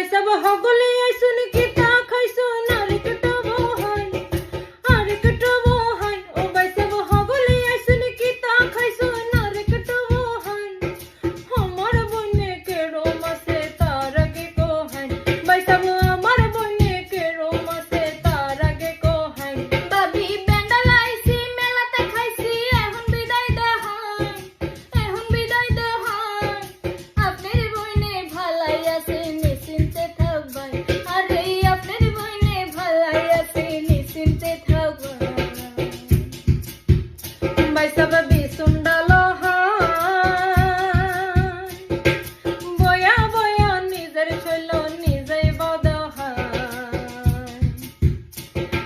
বাইসাব হগলে আইসুন কি তা খাইছুন আর কটবো হাই আর কটবো হাই ও বাইসাব হগলে আইসুন কি তা খাইছুন আর কটবো হাই আমার বনে কে রোমাসে তার আগে কো হাই বাইসাব আমার বনে কে রোমাসে তার আগে কো হাই বাবি বেন্ডালাইছি মেলাতে খাইছি এখন বিদায় দে হাই এখন বিদায় দে হাই আপনার বনে ভালাই আছে নিশ্চিন্তে থাকবাই আরে আপনার বনে ভালাই আছে নিশ্চিন্তে থাকবাই বাইসাব বিসুন্ডালো হাই বয়া বয়া নিজের শৈল নিজেই বদ হাই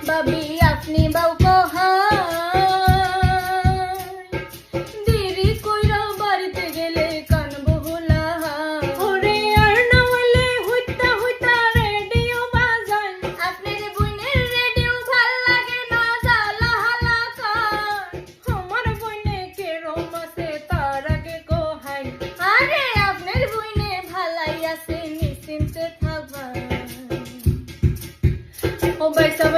বাবি আপনি বাউ দেরি কইরা বাড়িতে গেলে কান বহুলা ওরে আর না হইলে হইতা হইতা রেডিও বাজাই আপনার বইনের রেডিও ভাল লাগে না জ্বালা হালাকার আমার বইনে কে রোমাসে তার আগে কো হাই আরে আপনার বইনে ভালাই আছে নিশ্চিন্তে থাকবা ও বাইসাব